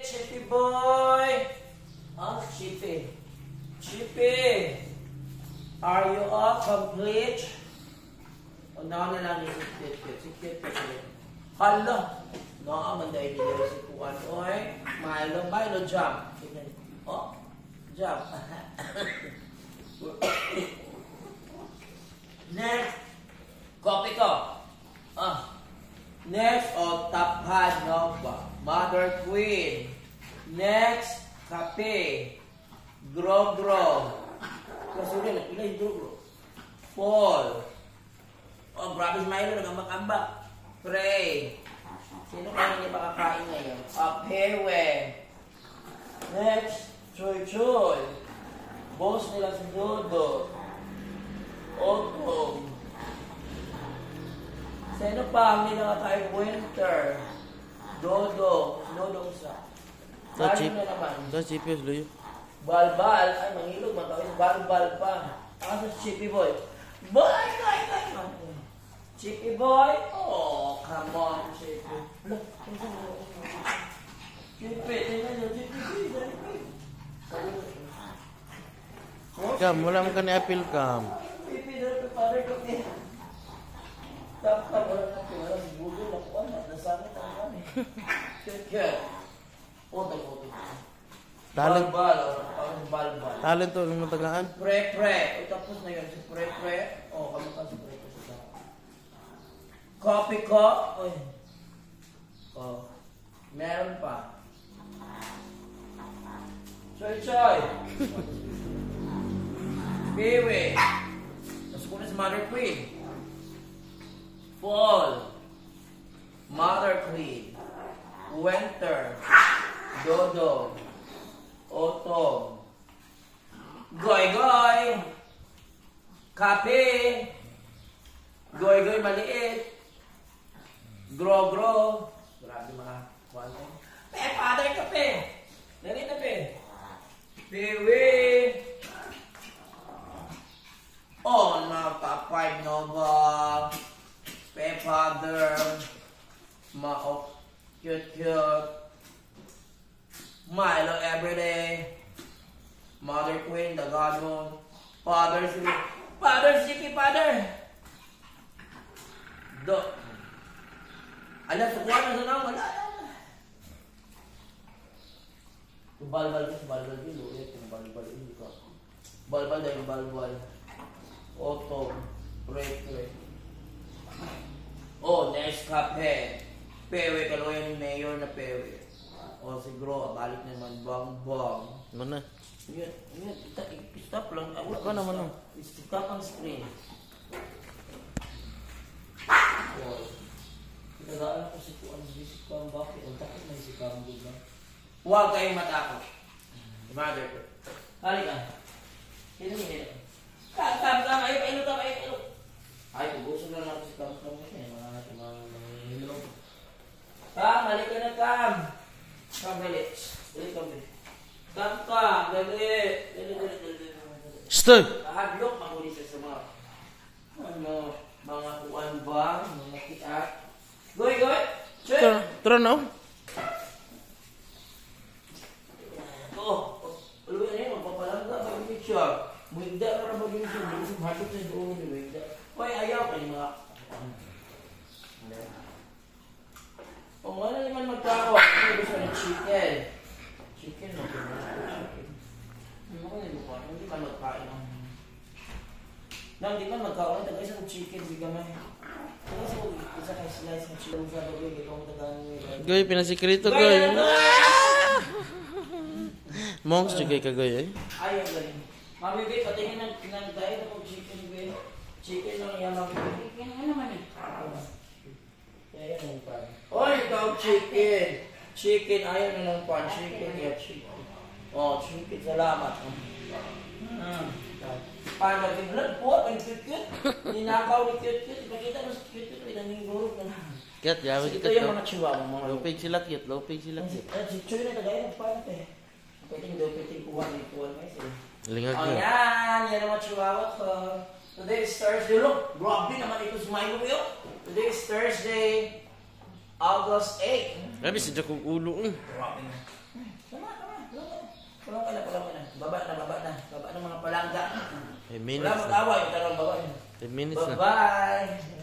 Chippy boy! Oh, Chippy. Chippy! Are you all complete? O, na lang yung sikit. Hala! Nakaman dahil nila si Puan. Oy, Milo, jump. Oh, jump. Next, copy ko. Next, top hand, no? Mother Queen. Next, kape. Grow. Kasulin, napila yung grow. Fall. Oh, grabe si Milo, nagambak-ambak. Pray. Sino kaya hindi makakain ngayon? Pewe. Next, Choy. Boss nila si Dodo. Otong. Sino pa ang hindi nakakain? Winter. Dodo isa. Sino na naman? Sa Chippy, luyo. Balbal. Ay, mangilog. Matawin. Balbal pa. Ako sa Chippy boy. Boy! Chippy boy? Oh, come on, Chippy. Look, Chippy, tingnan nyo, Chippy. Kam, wala mo ka ni-appeal, Kam. Chippy, dito pa rin kami. Tapos, wala na pila. Budo na po, nasakit ang kami. Kaya, Oto. Balbal. Talent to, ng matagaan. Pre. Tapos na yun, si Pre. Oh, kami ka si Pre. Copy ko. Uy. Oh. Meron pa. Choy. Pewe. Tapos ko na si Mother Queen. Fall. Mother Queen. Winter. Dodo. Autumn. Goy. Kape. Goy maliit. Grow. Grabe mga kwento. Father kape. Dali na pe. Pewe. Oh, top 5 Nova. Father. Cute. Milo everyday. Mother Queen, Dagano. Father Chippy. Alam, sukuha na sa nang wala. Balbal yun. Balbal dahil balbal. Otto. Pre. Oh, next kape. Pewe, kaloyan ni Mayor na Pewe. O, si Gro, balik naman. Bang. Mana? Yan. Stop lang. Ako naman. Stop ang screen. Pinagaan ko si Kuan. Visit ko ang bakit. Ang takot na si Kuan. Huwag kayong matakot. Mother ko. Halika. Sino nila? Kam. Ayun. Ay, tubusin na lang si Kam. Mga hilong. Kam, halika na Kam. Kam, dali. Kam, dali. Stop! Hablok, mahuli siya sa mga kuan ba, mga kiat. Goy! Tara na. Aluin na yun, magpapalangga, mag-imit siya. Muhigda ka na mag-imit siya, hindi ko mahalot na doon ni Muhigda. Hoy, ayaw ka ni mga... Kung wala naman magkakaw, hindi gusto ng chicken. Chicken, hindi man magkain ang... Hindi man magkain, tagay sa chicken, di gamay. Tagay sa isa kay slice ng chicken sa bagay, ikaw mo tagaan mo. Goy, pinasikrito, Goy. Monks, jugay ka, Goy, eh. Ayaw galing. Mami, babe, patingin ng diet ako chicken, babe. Chicken lang yan, mami, babe. Yan naman eh. Kaya yan ang pan. Oy, ikaw chicken. Chicken, ayaw na lang pan. Chicken, yeah, chicken. Oh, chicken, salamat. Paano naging blood po? Ang cute-cute. Ninakaw ni cute-cute. Ipakita mo sa cute-cute. Pinanginggurog na. Kiyat, yawa Ito yung mga chihuahua. Lopig sila, Kiyat. Si Choy na tagay ng pan eh. Pwedeng kuha ni Tuan guys eh. Lingag Oh mo. yan ang mga chihuahua ko. Today is Thursday. Look, grabe naman ito si Milo yun. Today is Thursday, August 8. Grabe, sadya kong ulo. Grabe na. Baba na. Baba na mga palangga. 10 Wala minutes na. mag-away. Tarong baba. 10 minutes na. Bye-bye.